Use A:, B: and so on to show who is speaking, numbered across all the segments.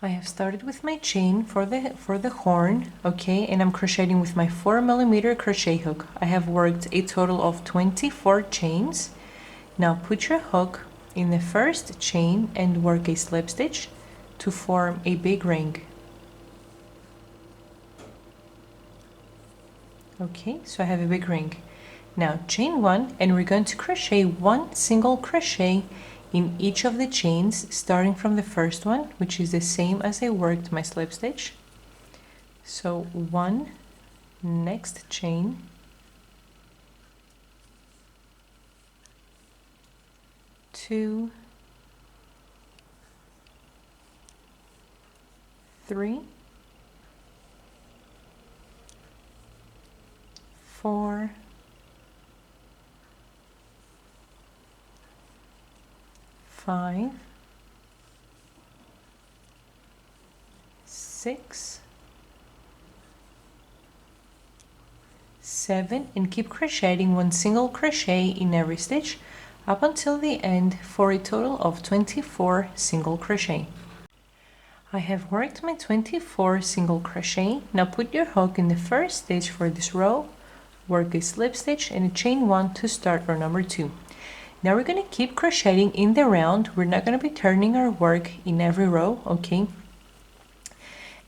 A: I have started with my chain for the horn, okay, and I'm crocheting with my 4mm crochet hook. I have worked a total of 24 chains. Now put your hook in the first chain and work a slip stitch to form a big ring. Okay, so I have a big ring. Now chain 1, and we're going to crochet 1 single crochet in each of the chains, starting from the first one, which is the same as I worked my slip stitch. So 1, next chain, 2, 3, 4, 5, 6, 7, and keep crocheting 1 single crochet in every stitch up until the end for a total of 24 single crochet. I have worked my 24 single crochet. Now put your hook in the first stitch for this row, work a slip stitch and a chain 1 to start row number 2. Now we're going to keep crocheting in the round. We're not going to be turning our work in every row, okay?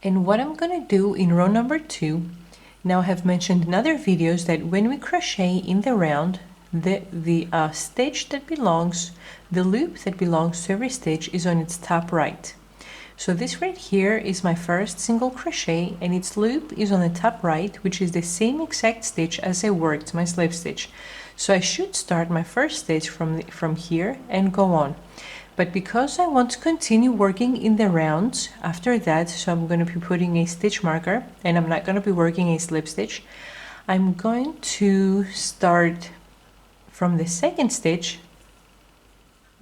A: And what I'm going to do in row number 2, now I have mentioned in other videos that when we crochet in the round, the stitch that belongs, the loop that belongs to every stitch is on its top right. So this right here is my first single crochet and its loop is on the top right, which is the same exact stitch as I worked my slip stitch. So I should start my first stitch from here and go on. But because I want to continue working in the rounds after that, so I'm going to be putting a stitch marker and I'm not going to be working a slip stitch, I'm going to start from the second stitch,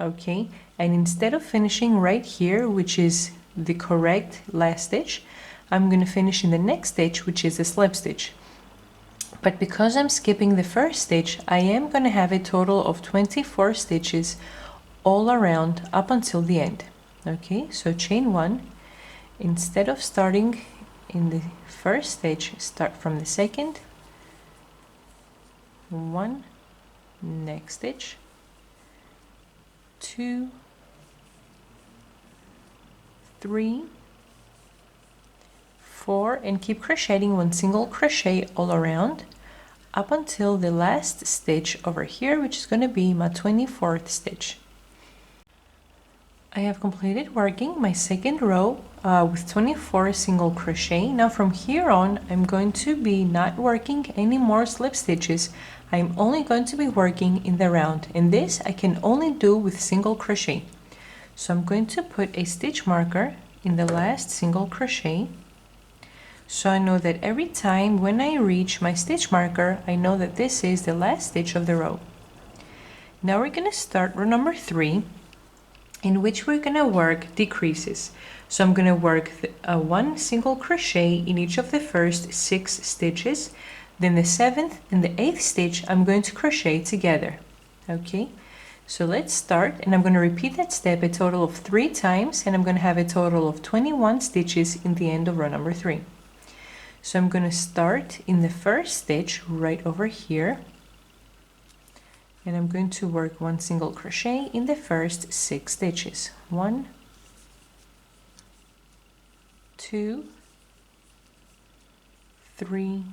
A: okay, and instead of finishing right here, which is the correct last stitch, I'm going to finish in the next stitch, which is a slip stitch. But because I'm skipping the first stitch, I am going to have a total of 24 stitches all around up until the end. Okay, so chain 1, instead of starting in the first stitch, start from the second, 1, next stitch, 2, 3, 4, and keep crocheting 1 single crochet all around up until the last stitch over here, which is going to be my 24th stitch. I have completed working my second row with 24 single crochet. Now from here on, I'm going to be not working any more slip stitches. I'm only going to be working in the round, and this I can only do with single crochet. So I'm going to put a stitch marker in the last single crochet, so I know that every time when I reach my stitch marker, I know that this is the last stitch of the row. Now we're going to start row number 3, in which we're going to work decreases. So I'm going to work 1 single crochet in each of the first 6 stitches, then the 7th and the 8th stitch I'm going to crochet together. Okay, so let's start, and I'm going to repeat that step a total of 3 times, and I'm going to have a total of 21 stitches in the end of row number 3. So I'm going to start in the first stitch right over here, and I'm going to work 1 single crochet in the first 6 stitches. 1, 2, 3,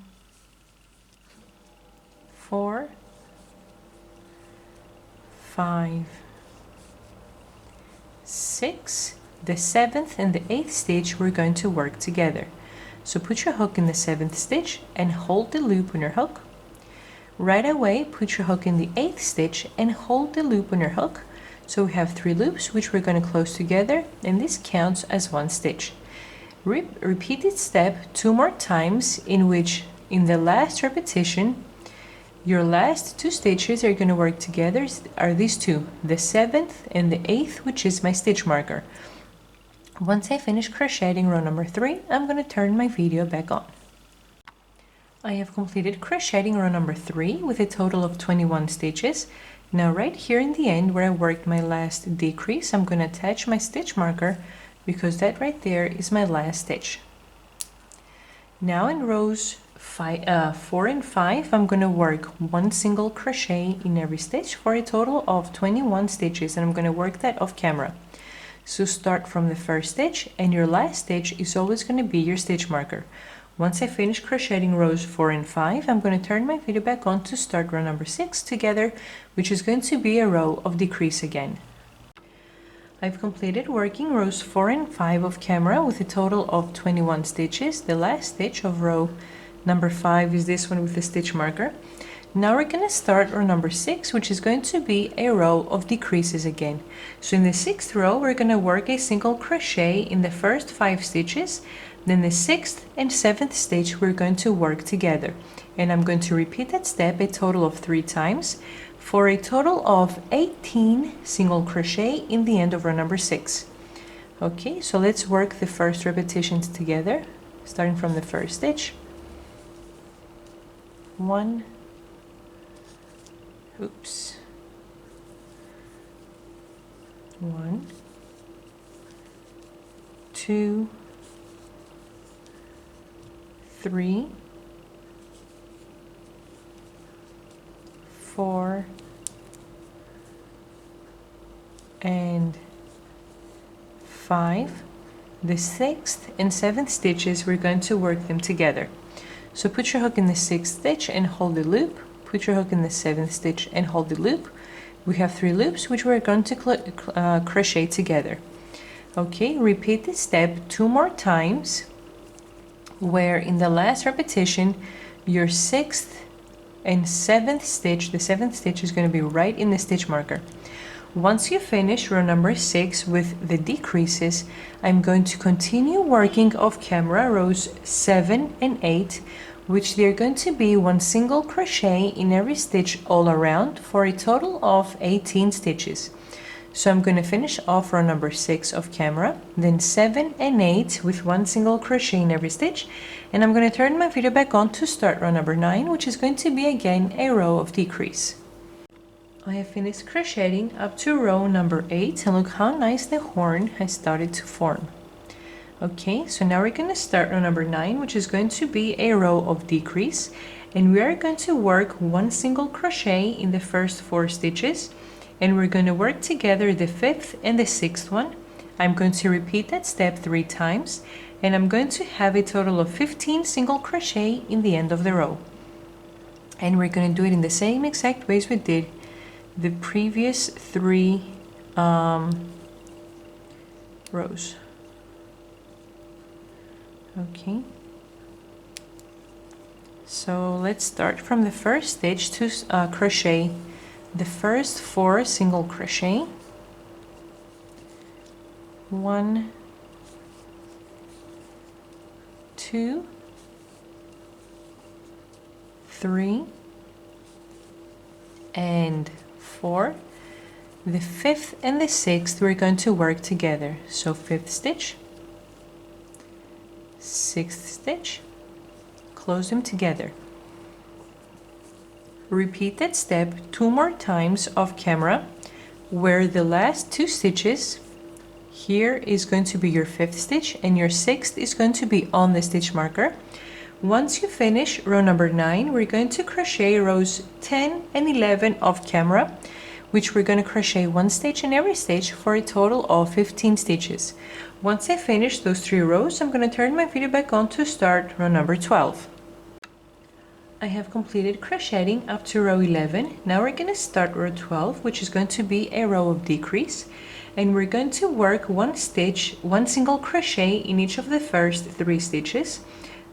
A: 4, 5, 6, the 7th and the 8th stitch we're going to work together. So put your hook in the 7th stitch and hold the loop on your hook. Right away, put your hook in the 8th stitch and hold the loop on your hook. So we have 3 loops which we're going to close together, and this counts as 1 stitch. Repeat this step 2 more times, in which in the last repetition your last 2 stitches are going to work together are these 2, the 7th and the 8th, which is my stitch marker. Once I finish crocheting row number 3, I'm going to turn my video back on. I have completed crocheting row number 3 with a total of 21 stitches. Now right here in the end where I worked my last decrease, I'm going to attach my stitch marker because that right there is my last stitch. Now in rows 4 and 5, I'm going to work 1 single crochet in every stitch for a total of 21 stitches, and I'm going to work that off camera. So start from the first stitch, and your last stitch is always going to be your stitch marker. Once I finish crocheting rows 4 and 5, I'm going to turn my video back on to start row number 6 together, which is going to be a row of decrease again. I've completed working rows 4 and 5 off camera with a total of 21 stitches. The last stitch of row number 5 is this one with the stitch marker. Now we're going to start row number 6, which is going to be a row of decreases again. So in the 6th row, we're going to work a single crochet in the first 5 stitches. Then the 6th and 7th stitch we're going to work together. And I'm going to repeat that step a total of 3 times for a total of 18 single crochet in the end of row number 6. Okay, so let's work the first repetitions together, starting from the first stitch. 1, 2, 3, 4, and 5. The 6th and 7th stitches, we're going to work them together. So put your hook in the 6th stitch and hold the loop. Put your hook in the 7th stitch and hold the loop. We have 3 loops which we're going to crochet together. Okay, repeat this step 2 more times, where in the last repetition your 6th and 7th stitch, the 7th stitch is going to be right in the stitch marker. Once you finish row number 6 with the decreases, I'm going to continue working off camera rows 7 and 8, which they're going to be 1 single crochet in every stitch all around for a total of 18 stitches. So I'm going to finish off row number 6 off camera, then 7 and 8 with 1 single crochet in every stitch, and I'm going to turn my video back on to start row number 9, which is going to be again a row of decrease. I have finished crocheting up to row number 8, and look how nice the horn has started to form. Okay, so now we're going to start row number 9, which is going to be a row of decrease, and we are going to work 1 single crochet in the first 4 stitches, and we're going to work together the 5th and the 6th one. I'm going to repeat that step 3 times, and I'm going to have a total of 15 single crochet in the end of the row. And we're going to do it in the same exact way as we did the previous 3 rows. Okay, so let's start from the first stitch to crochet the first 4 single crochet. 1, 2, 3, and 4. The 5th and the 6th we're going to work together. So 5th stitch, 6th stitch, close them together. Repeat that step 2 more times off camera, where the last 2 stitches, here is going to be your 5th stitch and your 6th is going to be on the stitch marker. Once you finish row number 9, we're going to crochet rows 10 and 11 off camera, which we're going to crochet 1 stitch in every stitch for a total of 15 stitches. Once I finish those 3 rows, I'm going to turn my video back on to start row number 12. I have completed crocheting up to row 11. Now we're going to start row 12, which is going to be a row of decrease, and we're going to work 1 stitch, 1 single crochet in each of the first 3 stitches.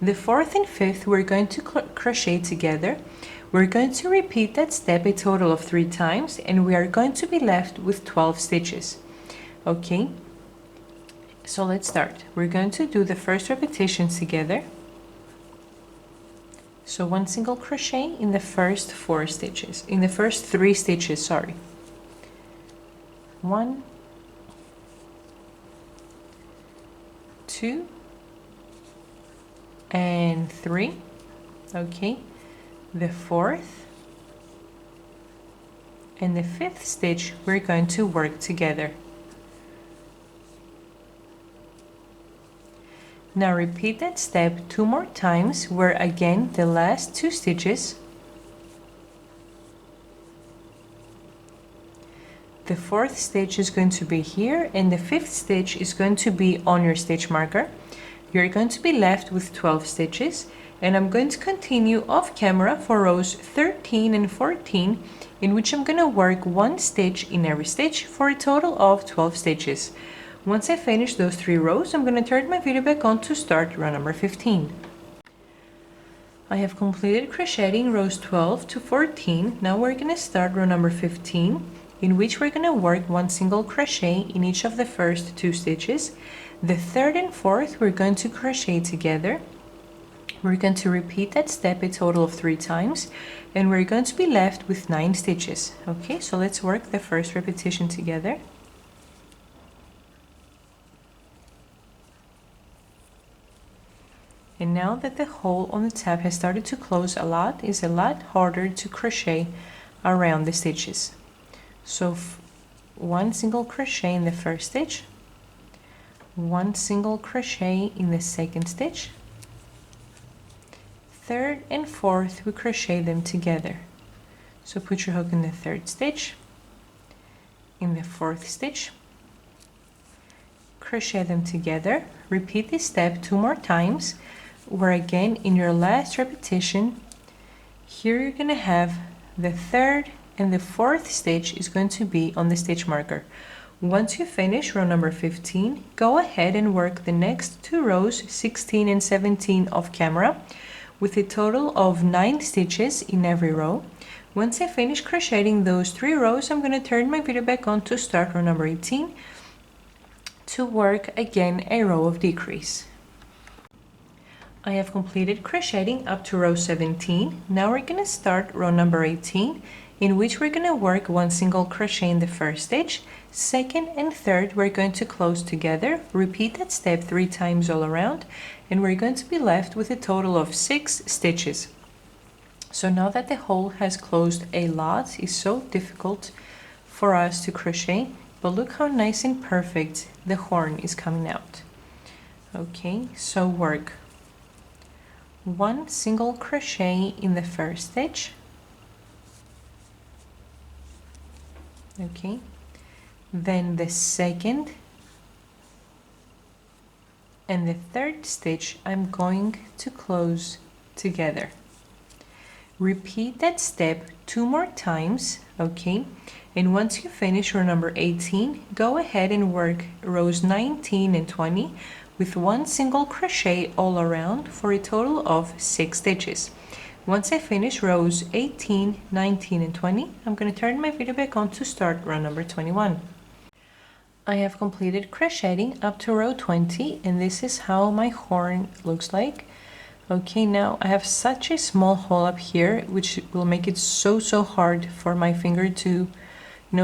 A: The 4th and 5th we're going to crochet together. We're going to repeat that step a total of 3 times, and we are going to be left with 12 stitches. Okay, so let's start. We're going to do the first repetitions together. So 1 single crochet in the first 4 stitches, in the first 3 stitches, sorry. 1, 2, and 3. Okay, the 4th and the 5th stitch we're going to work together. Now repeat that step 2 more times, where again the last 2 stitches, the 4th stitch is going to be here and the 5th stitch is going to be on your stitch marker. You're going to be left with 12 stitches, and I'm going to continue off camera for rows 13 and 14, in which I'm going to work 1 stitch in every stitch for a total of 12 stitches. Once I finish those 3 rows, I'm going to turn my video back on to start row number 15. I have completed crocheting rows 12 to 14. Now we're going to start row number 15, in which we're going to work 1 single crochet in each of the first 2 stitches. The 3rd and 4th we're going to crochet together. We're going to repeat that step a total of 3 times, and we're going to be left with 9 stitches. Okay, so let's work the first repetition together. And now that the hole on the tab has started to close a lot, it's a lot harder to crochet around the stitches. So 1 single crochet in the first stitch, 1 single crochet in the second stitch, 3rd and 4th we crochet them together. So put your hook in the 3rd stitch, in the 4th stitch, crochet them together. Repeat this step 2 more times, where again in your last repetition here you're going to have the 3rd and the 4th stitch is going to be on the stitch marker. Once you finish row number 15, go ahead and work the next 2 rows 16 and 17 off camera with a total of 9 stitches in every row. Once I finish crocheting those 3 rows, I'm going to turn my video back on to start row number 18 to work again a row of decrease. I have completed crocheting up to row 17. Now we're going to start row number 18, in which we're going to work 1 single crochet in the first stitch. 2nd and 3rd we're going to close together. Repeat that step 3 times all around, and we're going to be left with a total of 6 stitches. So now that the hole has closed a lot, it's so difficult for us to crochet, but look how nice and perfect the horn is coming out. Okay, so work 1 single crochet in the first stitch. Okay, then the 2nd and the 3rd stitch I'm going to close together. Repeat that step 2 more times, okay? And once you finish row number 18, go ahead and work rows 19 and 20 with 1 single crochet all around for a total of 6 stitches. Once I finish rows 18, 19 and 20, I'm going to turn my video back on to start row number 21. I have completed crocheting up to row 20, and this is how my horn looks like. Okay, now I have such a small hole up here, which will make it so hard for my finger to,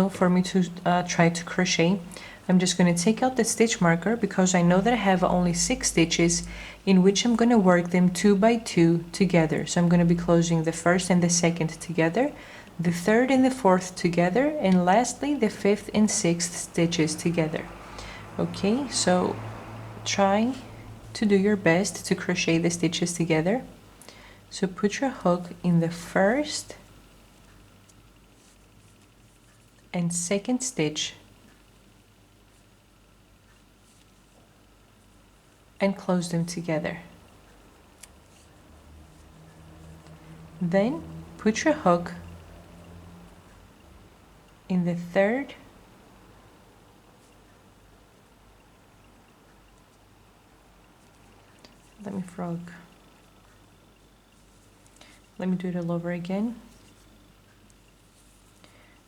A: for me to try to crochet. I'm just going to take out the stitch marker because I know that I have only 6 stitches in which I'm going to work them 2 by 2 together. So I'm going to be closing the 1st and the 2nd together, the 3rd and the 4th together, and lastly the 5th and 6th stitches together. Okay, so try to do your best to crochet the stitches together. So put your hook in the 1st and 2nd stitch and close them together. Then put your hook in the 3rd let me do it all over again.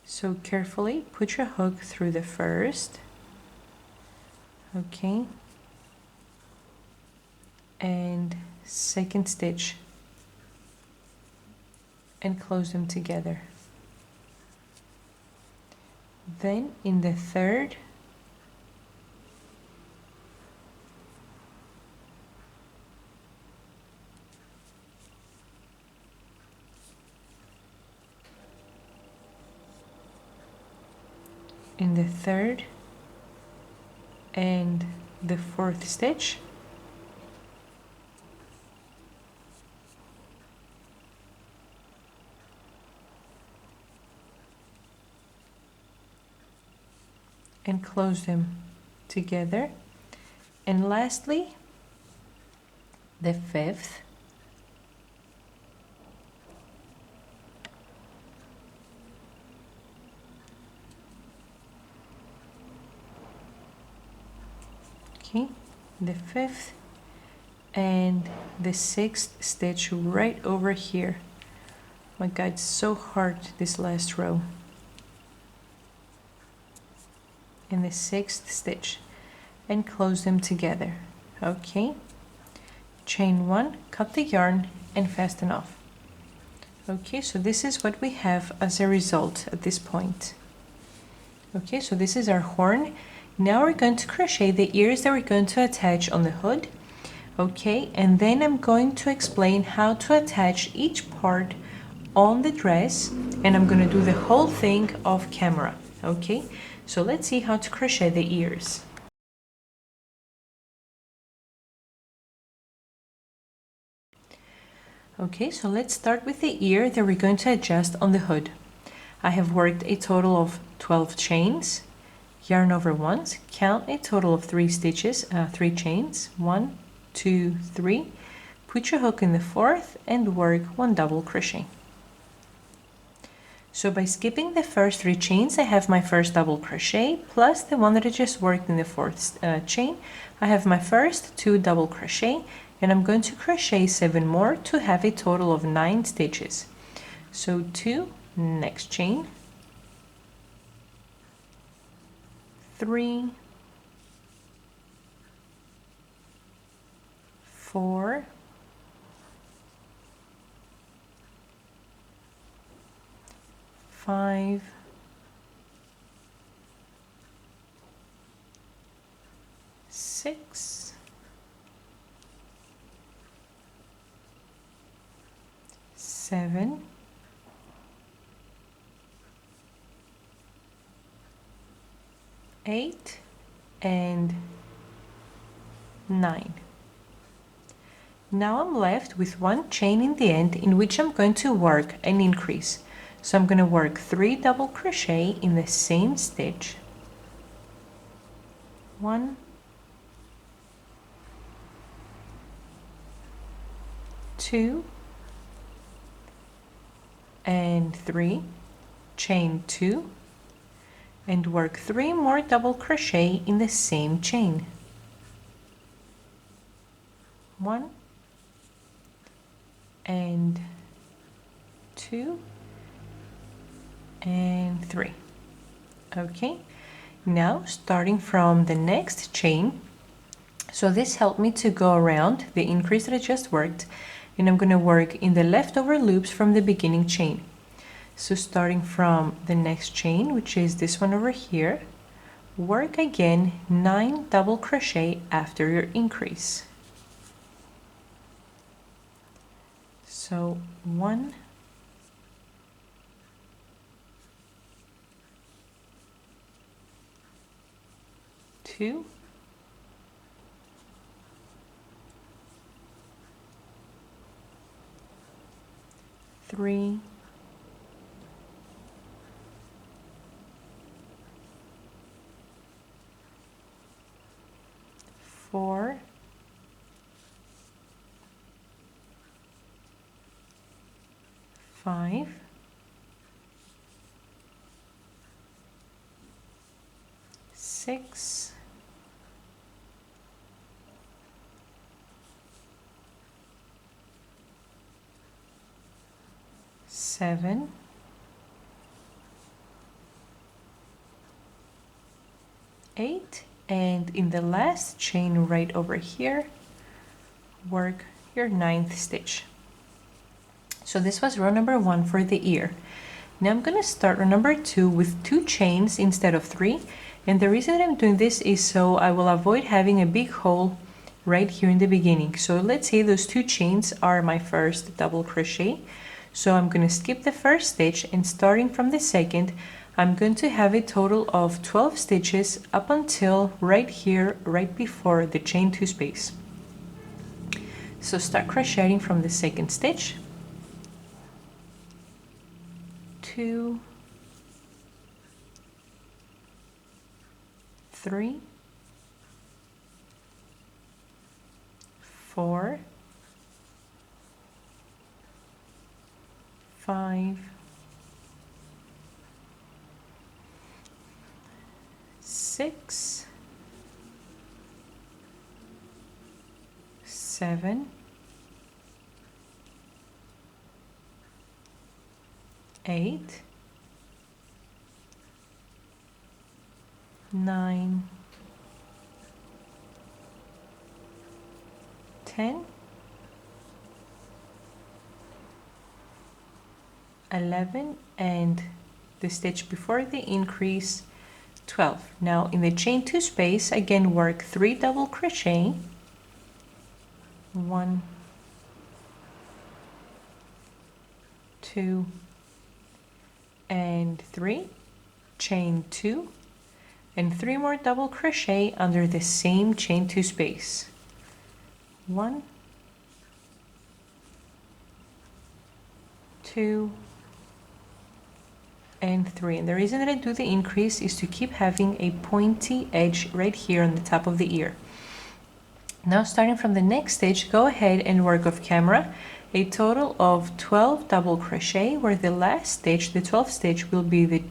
A: So carefully put your hook through the 1st, okay, and 2nd stitch and close them together. Then in the 3rd and the 4th stitch and close them together. And lastly, the 5th, okay, the 5th and the 6th stitch right over here. My God, it's so hard, this last row. And the 6th stitch, and close them together. Okay, chain 1, cut the yarn and fasten off. Okay, so this is what we have as a result at this point. Okay, so this is our horn. Now we're going to crochet the ears that we're going to attach on the hood. Okay, and then I'm going to explain how to attach each part on the dress, and I'm going to do the whole thing off camera. Okay, so let's see how to crochet the ears. Okay, so let's start with the ear that we're going to adjust on the hood. I have worked a total of 12 chains, yarn over once, count a total of 3 stitches, 3 chains, 1, 2, 3, put your hook in the 4th and work 1 double crochet. So by skipping the first 3 chains, I have my first double crochet plus the one that I just worked in the 4th chain. I have my first 2 double crochet, and I'm going to crochet 7 more to have a total of 9 stitches. So 2, next chain, 3, 4, 5, 6, 7, 8, and 9. Now I'm left with 1 chain in the end in which I'm going to work an increase. So I'm going to work 3 double crochet in the same stitch. 1, 2, and 3, chain 2, and work 3 more double crochet in the same chain. 1 and 2 and 3. Okay, now starting from the next chain, so this helped me to go around the increase that I just worked, and I'm going to work in the leftover loops from the beginning chain. So starting from the next chain, which is this one over here, work again 9 double crochet after your increase. So 1, 2, 3, 4, 5, 6, 7, 8, and in the last chain right over here, work your 9th stitch. So this was row number 1 for the ear. Now I'm going to start row number 2 with 2 chains instead of 3, and the reason that I'm doing this is so I will avoid having a big hole right here in the beginning. So let's say those 2 chains are my first double crochet, so I'm going to skip the first stitch, and starting from the second, I'm going to have a total of 12 stitches up until right here, right before the chain 2 space. So start crocheting from the second stitch, 2, 3, 4, 5, 6, 7, 8, 9, 10, 11, and the stitch before the increase 12. Now in the chain 2 space, again work 3 double crochet, 1, 2, and 3, chain 2, and 3 more double crochet under the same chain 2 space. 1, 2, and 3. And the reason that I do the increase is to keep having a pointy edge right here on the top of the ear. Now starting from the next stitch, go ahead and work off camera a total of 12 double crochet, where the last stitch, the 12th stitch, will be the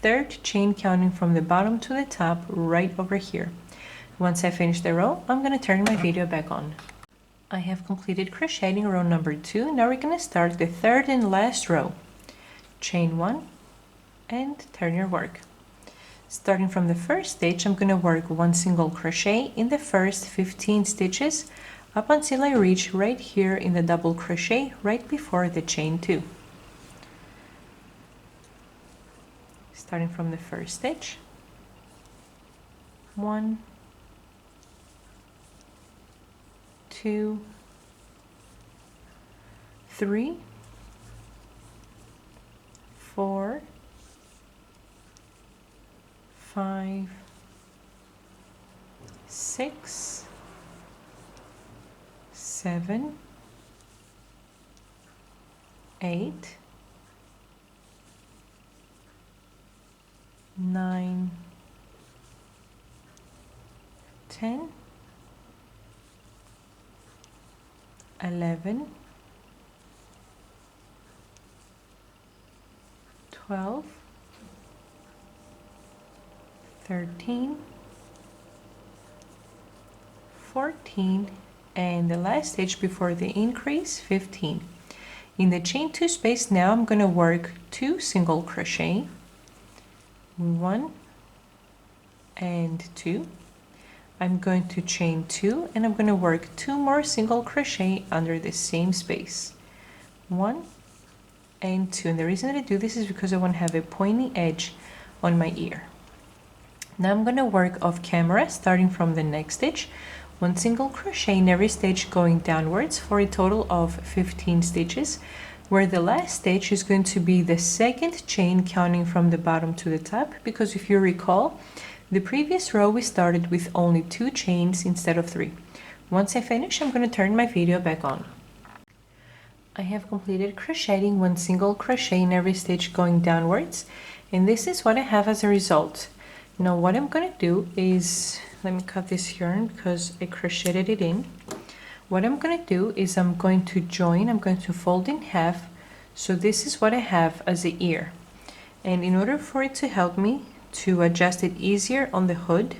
A: third chain counting from the bottom to the top right over here. Once I finish the row, I'm going to turn my video back on. I have completed crocheting row number 2. Now we're going to start the third and last row. Chain 1 and turn your work. Starting from the first stitch, I'm going to work 1 single crochet in the first 15 stitches up until I reach right here in the double crochet right before the chain 2. Starting from the first stitch, 1, 2, 3, 4, 5, 6, 7, 8, 9, 10, 11, 12, 13, 14, and the last stitch before the increase, 15. In the chain 2 space now, I'm going to work 2 single crochet, 1 and 2. I'm going to chain 2 and I'm going to work 2 more single crochet under the same space, 1 and 2. And the reason that I do this is because I want to have a pointy edge on my ear. Now I'm going to work off camera, starting from the next stitch, 1 single crochet in every stitch going downwards for a total of 15 stitches, where the last stitch is going to be the second chain counting from the bottom to the top, because if you recall, the previous row we started with only 2 chains instead of 3. Once I finish, I'm going to turn my video back on. I have completed crocheting 1 single crochet in every stitch going downwards, and this is what I have as a result. Now what I'm going to do is, let me cut this yarn because I crocheted it in. What I'm going to do is I'm going to join, I'm going to fold in half, so this is what I have as the ear. And in order for it to help me to adjust it easier on the hood,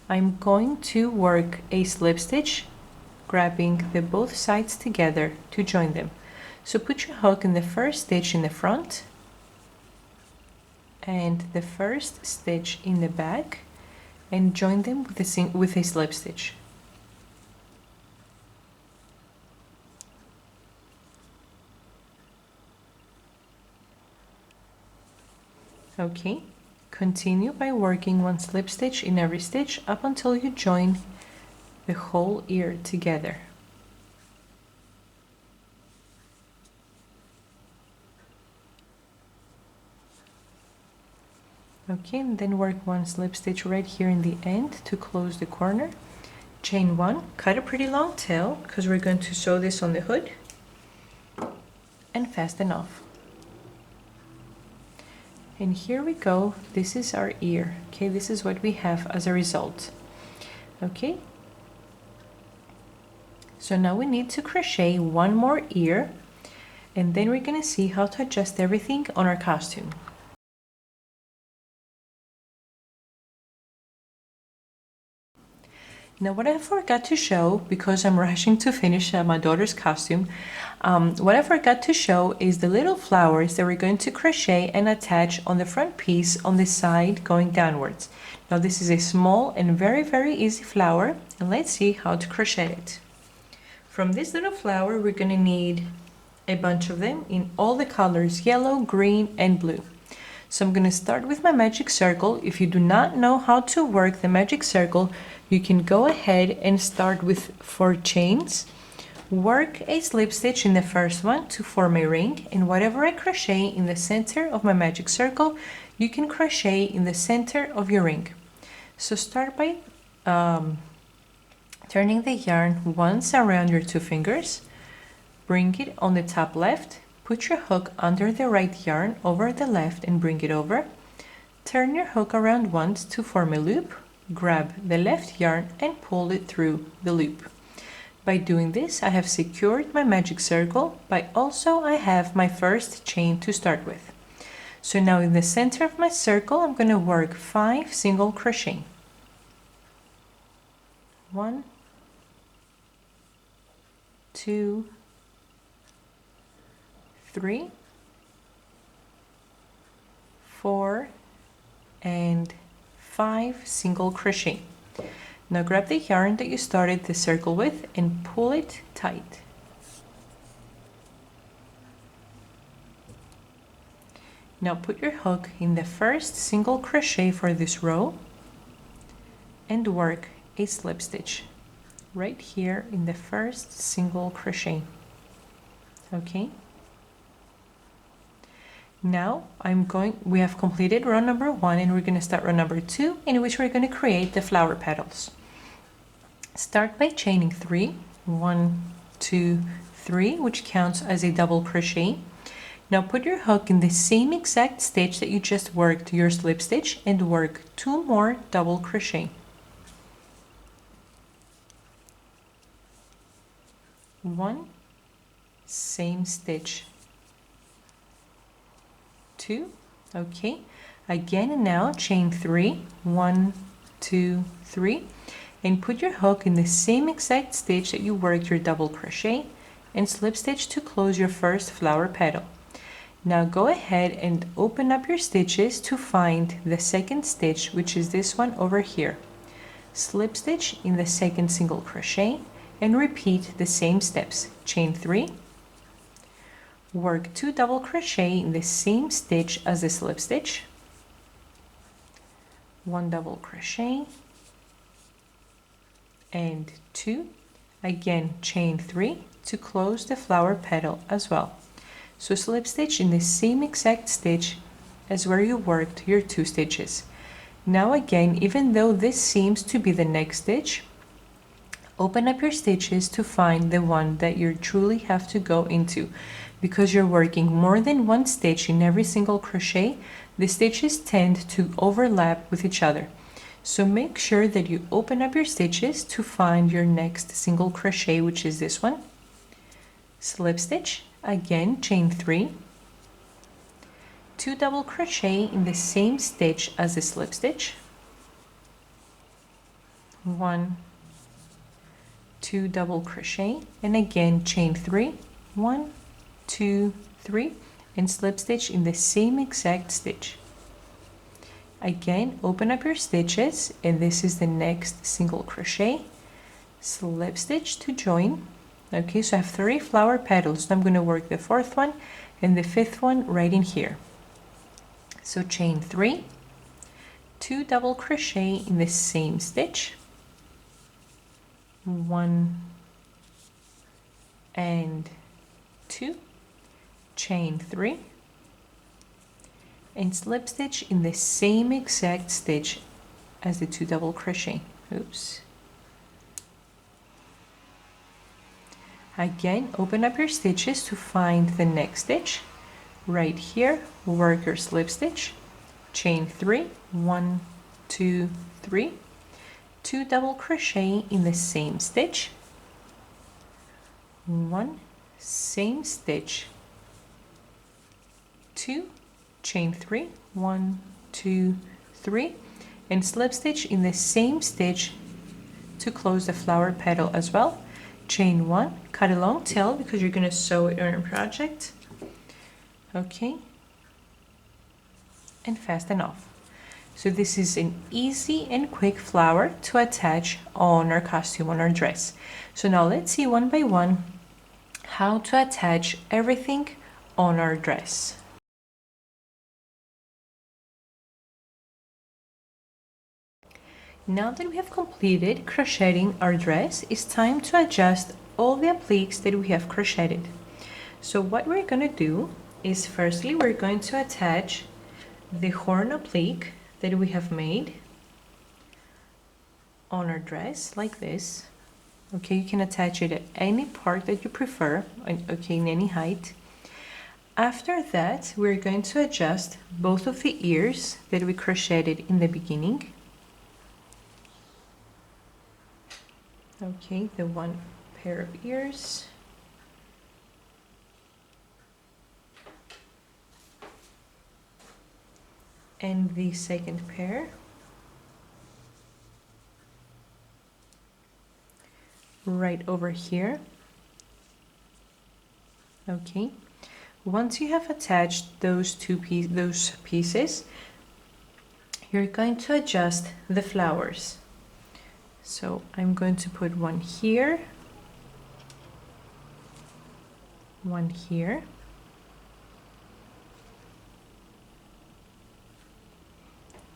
A: I'm going to work a slip stitch, grabbing the both sides together to join them. So put your hook in the first stitch in the front and the first stitch in the back, and join them with a slip stitch. Okay, continue by working 1 slip stitch in every stitch up until you join the whole ear together. Okay, and then work 1 slip stitch right here in the end to close the corner. Chain 1, cut a pretty long tail because we're going to sew this on the hood, and fasten off. And here we go, this is our ear. Okay, this is what we have as a result. Okay, so now we need to crochet one more ear, and then we're gonna see how to adjust everything on our costume. Now what I forgot to show, because I'm rushing to finish my daughter's costume, what I forgot to show is the little flowers that we're going to crochet and attach on the front piece on the side going downwards. Now this is a small and very easy flower, and let's see how to crochet it. From this little flower we're going to need a bunch of them in all the colors yellow, green and blue. So I'm going to start with my magic circle. If you do not know how to work the magic circle, you can go ahead and start with 4 chains. Work a slip stitch in the first one to form a ring, and whatever I crochet in the center of my magic circle, you can crochet in the center of your ring. So start by turning the yarn once around your 2 fingers, bring it on the top left, put your hook under the right yarn over the left and bring it over. Turn your hook around once to form a loop, grab the left yarn and pull it through the loop. By doing this, I have secured my magic circle, but also I have my first chain to start with. So now in the center of my circle, I'm going to work 5 single crochet. 1, 2, 3, 4, and 5 single crochet. Now grab the yarn that you started the circle with and pull it tight. Now put your hook in the first single crochet for this row and work a slip stitch right here in the first single crochet. Okay. Now we have completed row number 1 and we're going to start row number 2, in which we're going to create the flower petals. Start by chaining 3, 1, 2, 3, which counts as a double crochet. Now put your hook in the same exact stitch that you just worked your slip stitch and work 2 more double crochet. 1, same stitch, 2, okay, again, and now chain 3, 1, 2, 3, and put your hook in the same exact stitch that you worked your double crochet and slip stitch to close your first flower petal. Now go ahead and open up your stitches to find the second stitch, which is this one over here. Slip stitch in the second single crochet and repeat the same steps. Chain 3, work 2 double crochet in the same stitch as the slip stitch, 1 double crochet and 2, again chain 3 to close the flower petal as well. So slip stitch in the same exact stitch as where you worked your 2 stitches. Now again, even though this seems to be the next stitch, open up your stitches to find the one that you truly have to go into. Because you're working more than 1 stitch in every single crochet, the stitches tend to overlap with each other. So make sure that you open up your stitches to find your next single crochet, which is this one. Slip stitch, again chain 3, 2 double crochet in the same stitch as the slip stitch, 1, 2 double crochet, and again chain 3, 1, 2, 3, and slip stitch in the same exact stitch. Again, open up your stitches, and this is the next single crochet, slip stitch to join. Okay, so I have 3 flower petals. So I'm going to work the 4th one and the 5th one right in here. So chain 3, 2 double crochet in the same stitch, 1 and 2, chain 3, and slip stitch in the same exact stitch as the 2 double crochet. Oops. Again, open up your stitches to find the next stitch. Right here, work your slip stitch, chain 3, 1, 2, 3, 2 double crochet in the same stitch, 1, same stitch, 2, chain 3, 1, 2, 3, and slip stitch in the same stitch to close the flower petal as well. Chain 1, cut a long tail because you're going to sew it on your project. Okay, and fasten off. So this is an easy and quick flower to attach on our costume, on our dress. So now let's see one by one how to attach everything on our dress. Now that we have completed crocheting our dress, it's time to adjust all the appliques that we have crocheted. So what we're going to do is, firstly, we're going to attach the horn applique that we have made on our dress like this. Okay, you can attach it at any part that you prefer, okay, in any height. After that, we're going to adjust both of the ears that we crocheted in the beginning. Okay, the one pair of ears. And the second pair. Right over here. Okay. Once you have attached those pieces, you're going to adjust the flowers. So I'm going to put one here, one here,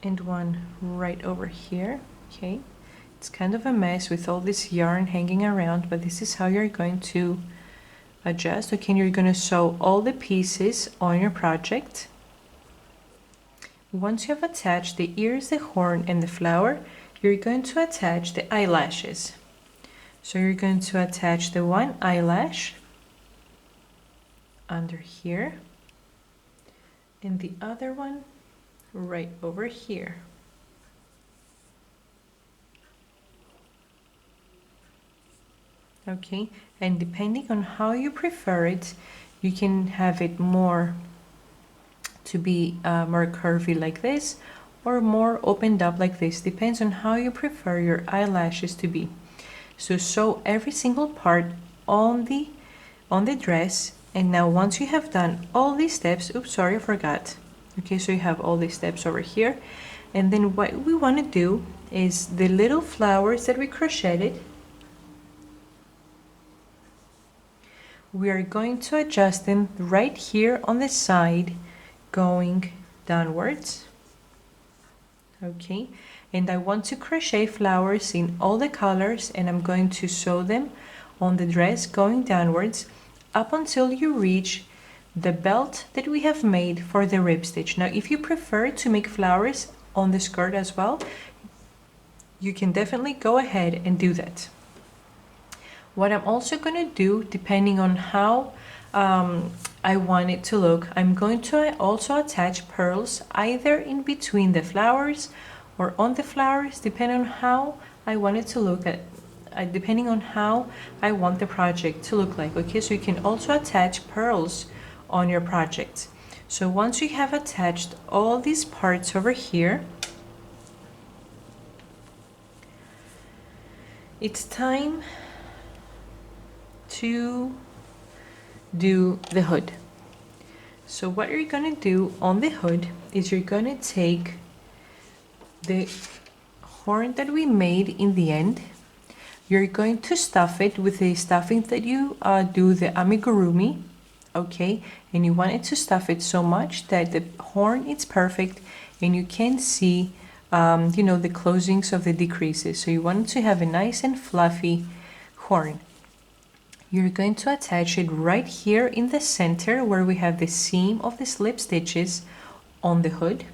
A: and one right over here. Okay, it's kind of a mess with all this yarn hanging around, but this is how you're going to adjust. Okay, and you're going to sew all the pieces on your project. Once you have attached the ears, the horn, and the flower, you're going to attach the eyelashes. So you're going to attach the one eyelash under here and the other one right over here. Okay, and depending on how you prefer it, you can have it more to be more curvy like this, or more opened up like this. Depends on how you prefer your eyelashes to be. So sew every single part on the dress. And now once you have done all these steps, oops, sorry, I forgot. Okay, so you have all these steps over here, and then what we want to do is the little flowers that we crocheted, we are going to adjust them right here on the side going downwards. Okay, and I want to crochet flowers in all the colors, and I'm going to sew them on the dress going downwards up until you reach the belt that we have made for the rib stitch. Now if you prefer to make flowers on the skirt as well, you can definitely go ahead and do that. What I'm also going to do, depending on how I want it to look, I'm going to also attach pearls either in between the flowers or on the flowers, depending on how I want it to look depending on how I want the project to look like. Okay, so you can also attach pearls on your project. So once you have attached all these parts over here, it's time to do the hood. So what you're going to do on the hood is you're going to take the horn that we made in the end, you're going to stuff it with the stuffing that you do the amigurumi, okay, and you want it to stuff it so much that the horn is perfect and you can see you know, the closings of the decreases. So you want it to have a nice and fluffy horn. You're going to attach it right here in the center where we have the seam of the slip stitches on the hood.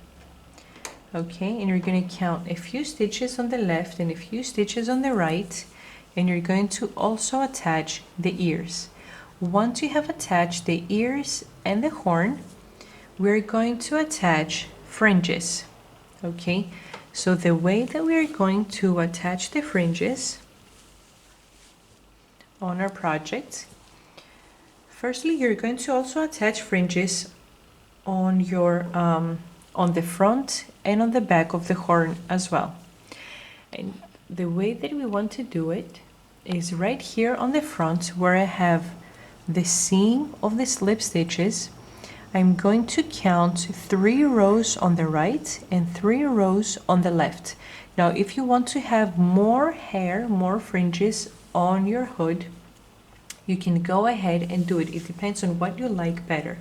A: Okay, and you're going to count a few stitches on the left and a few stitches on the right, and you're going to also attach the ears. Once you have attached the ears and the horn, we're going to attach fringes. Okay, so the way that we are going to attach the fringes on our project, firstly, you're going to also attach fringes on your on the front and on the back of the horn as well. And the way that we want to do it is right here on the front where I have the seam of the slip stitches. I'm going to count 3 rows on the right and 3 rows on the left. Now, if you want to have more hair, more fringes on your hood, you can go ahead and do it. It depends on what you like better.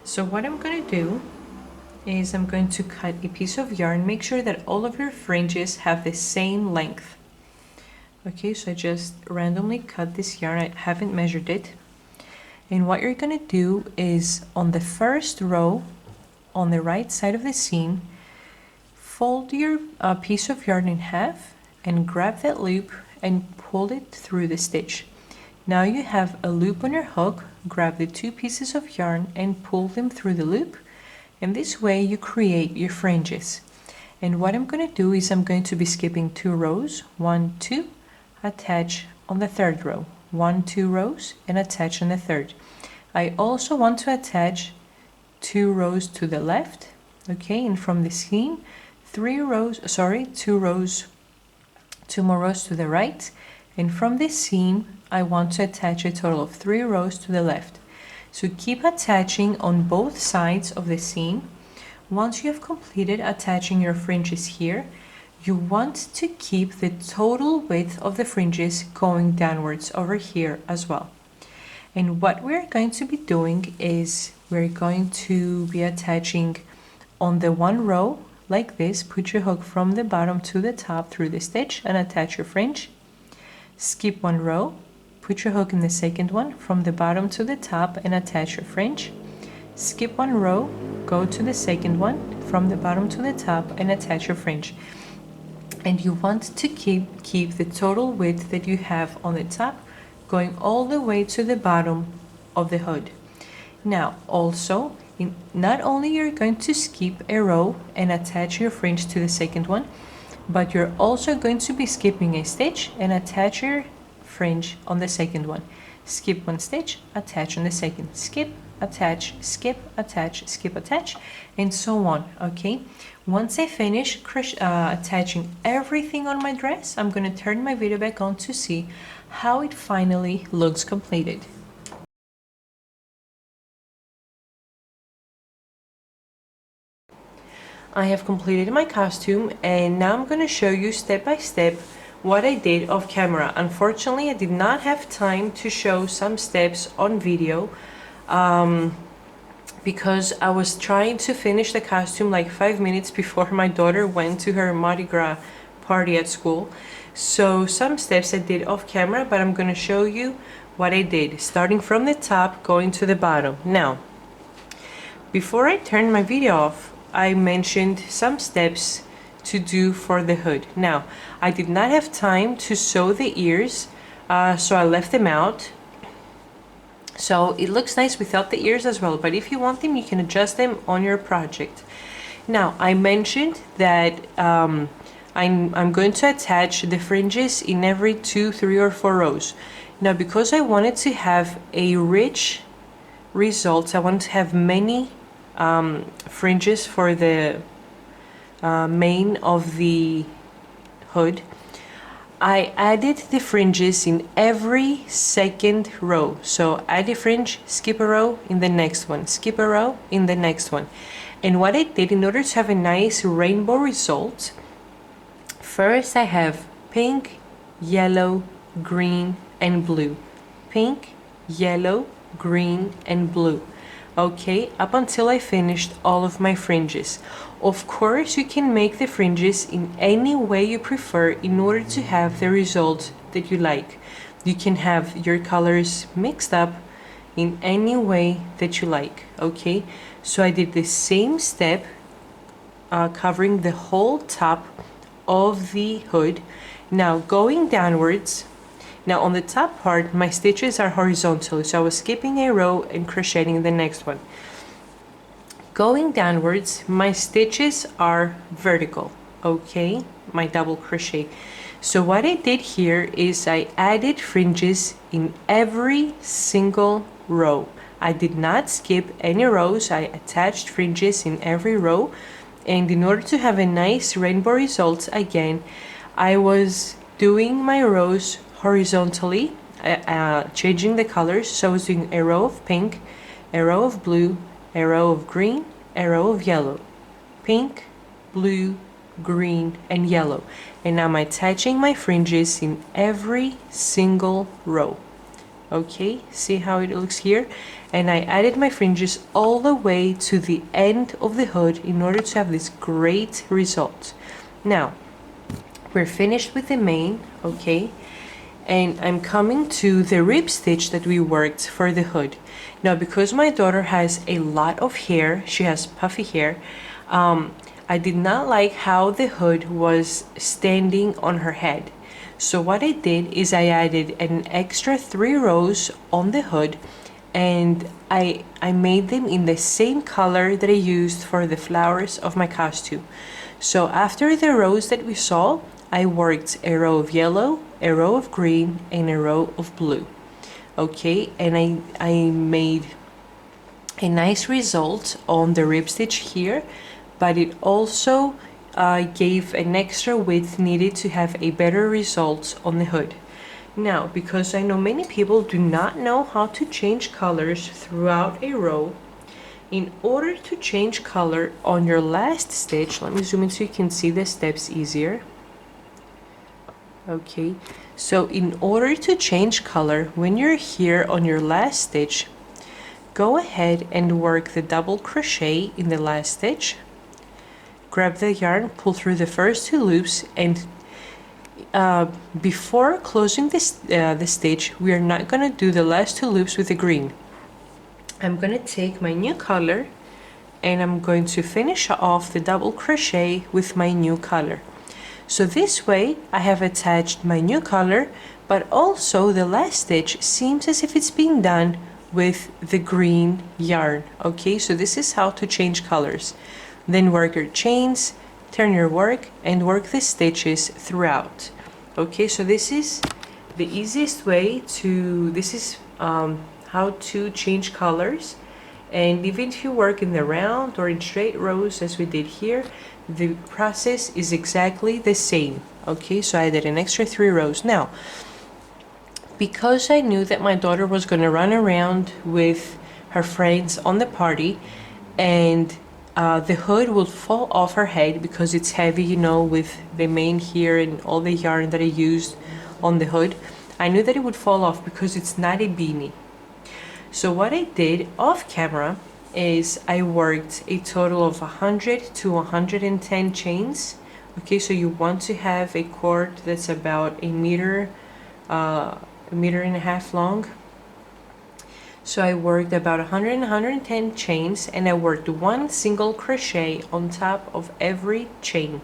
A: So what I'm going to do is I'm going to cut a piece of yarn. Make sure that all of your fringes have the same length. Okay, so I just randomly cut this yarn. I haven't measured it. And what you're going to do is on the first row, on the right side of the seam, fold your piece of yarn in half and grab that loop and pull it through the stitch. Now you have a loop on your hook. Grab the 2 pieces of yarn and pull them through the loop. And this way you create your fringes. And what I'm going to do is I'm going to be skipping 2 rows, 1, 2, attach on the 3rd row, 1, 2 rows, and attach on the 3rd. I also want to attach 2 rows to the left, okay, and from the seam, 2 rows, 2 more rows to the right, and from this seam, I want to attach a total of 3 rows to the left. So keep attaching on both sides of the seam. Once you have completed attaching your fringes here, you want to keep the total width of the fringes going downwards over here as well. And what we're going to be doing is we're going to be attaching on the 1 row like this. Put your hook from the bottom to the top through the stitch and attach your fringe. Skip 1 row, put your hook in the 2nd one from the bottom to the top and attach your fringe. Skip 1 row, go to the 2nd one from the bottom to the top and attach your fringe. And you want to keep the total width that you have on the top going all the way to the bottom of the hood. Now also, not only you're going to skip a row and attach your fringe to the 2nd one, but you're also going to be skipping a stitch and attach your fringe on the 2nd one. Skip 1 stitch, attach on the 2nd, skip, attach, skip, attach, skip, attach, and so on. Okay, once I finish attaching everything on my dress, I'm going to turn my video back on to see how it finally looks completed. I have completed my costume and now I'm going to show you step by step what I did off camera. Unfortunately, I did not have time to show some steps on video because I was trying to finish the costume like 5 minutes before my daughter went to her Mardi Gras party at school. So some steps I did off camera, but I'm going to show you what I did, starting from the top, going to the bottom. Now, before I turn my video off, I mentioned some steps to do for the hood. Now, I did not have time to sew the ears, so I left them out. So it looks nice without the ears as well, but if you want them, you can adjust them on your project. Now, I mentioned that I'm going to attach the fringes in every 2, 3, or 4 rows. Now, because I wanted to have a rich result, I want to have many fringes for the mane of the hood, I added the fringes in every 2nd row. So add a fringe, skip a row in the next one, skip a row in the next one. And what I did in order to have a nice rainbow result, first I have pink, yellow, green, and blue. Pink, yellow, green, and blue. Okay, up until I finished all of my fringes. Of course, you can make the fringes in any way you prefer in order to have the result that you like. You can have your colors mixed up in any way that you like. Okay, so I did the same step covering the whole top of the hood. Now going downwards. Now on the top part, my stitches are horizontal, so I was skipping a row and crocheting the next one. Going downwards, my stitches are vertical, okay, my double crochet. So what I did here is I added fringes in every single row. I did not skip any rows. I attached fringes in every row, and in order to have a nice rainbow result, again, I was doing my rows horizontally, changing the colors. So I was doing a row of pink, a row of blue, a row of green, a row of yellow, pink, blue, green, and yellow. And I'm attaching my fringes in every single row. Okay, see how it looks here? And I added my fringes all the way to the end of the hood in order to have this great result. Now, we're finished with the main, okay? And I'm coming to the rib stitch that we worked for the hood. Now, because my daughter has a lot of hair, she has puffy hair, I did not like how the hood was standing on her head. So what I did is I added an extra 3 rows on the hood, and I made them in the same color that I used for the flowers of my costume. So after the rows that we saw, I worked a row of yellow, a row of green, and a row of blue. Okay, and I made a nice result on the rib stitch here, but it also gave an extra width needed to have a better result on the hood. Now, because I know many people do not know how to change colors throughout a row, in order to change color on your last stitch, let me zoom in so you can see the steps easier. Okay, so in order to change color, when you're here on your last stitch, go ahead and work the double crochet in the last stitch. Grab the yarn, pull through the first 2 loops, and before closing this the stitch, we are not going to do the last 2 loops with the green. I'm going to take my new color and I'm going to finish off the double crochet with my new color. So this way I have attached my new color, but also the last stitch seems as if it's being done with the green yarn. Okay, so this is how to change colors. Then work your chains, turn your work, and work the stitches throughout. Okay, so this is the easiest way to, this is how to change colors. And even if you work in the round or in straight rows as we did here, the process is exactly the same. Okay, so I did an extra 3 rows. Now, because I knew that my daughter was going to run around with her friends on the party, and the hood will fall off her head because it's heavy, you know, with the mane here and all the yarn that I used on the hood, I knew that it would fall off because it's not a beanie. So what I did off camera is I worked a total of 100 to 110 chains. Okay, so you want to have a cord that's about a meter and a half long. So I worked about 100 and 110 chains, and I worked 1 single crochet on top of every chain.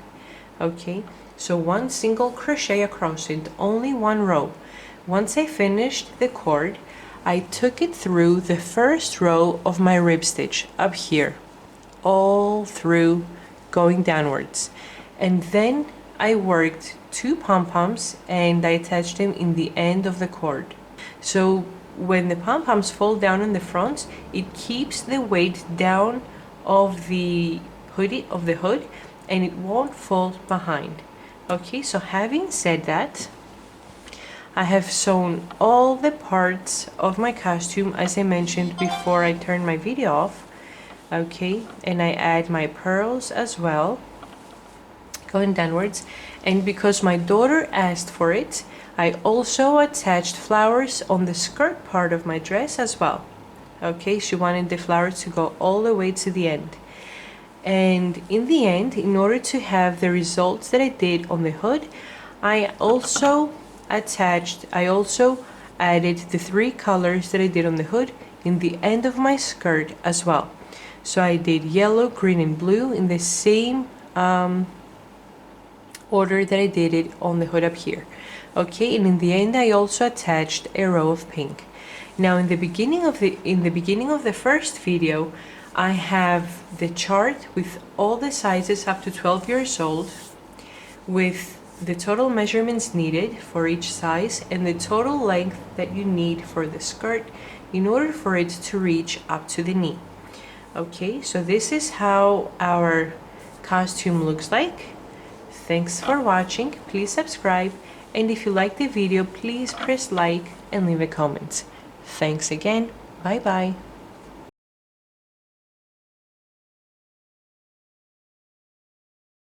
A: Okay, so 1 single crochet across it, only 1 row. Once I finished the cord, I took it through the first row of my rib stitch up here, all through going downwards, and then I worked 2 pom-poms and I attached them in the end of the cord. So when the pom-poms fall down in the front, it keeps the weight down of the hood, and it won't fall behind. Okay, so having said that, I have sewn all the parts of my costume as I mentioned before I turned my video off. Okay, and I add my pearls as well, going downwards, and because my daughter asked for it, I also attached flowers on the skirt part of my dress as well. Okay, she wanted the flowers to go all the way to the end. And in the end, in order to have the results that I did on the hood, I also added the 3 colors that I did on the hood in the end of my skirt as well. So I did yellow, green, and blue in the same order that I did it on the hood up here. Okay, and in the end I also attached a row of pink. Now in the beginning of the first video, I have the chart with all the sizes up to 12 years old, with the total measurements needed for each size and the total length that you need for the skirt in order for it to reach up to the knee. Okay, so this is how our costume looks like. Thanks for watching. Please subscribe, and if you like the video, please press like and leave a comment. Thanks again. Bye bye.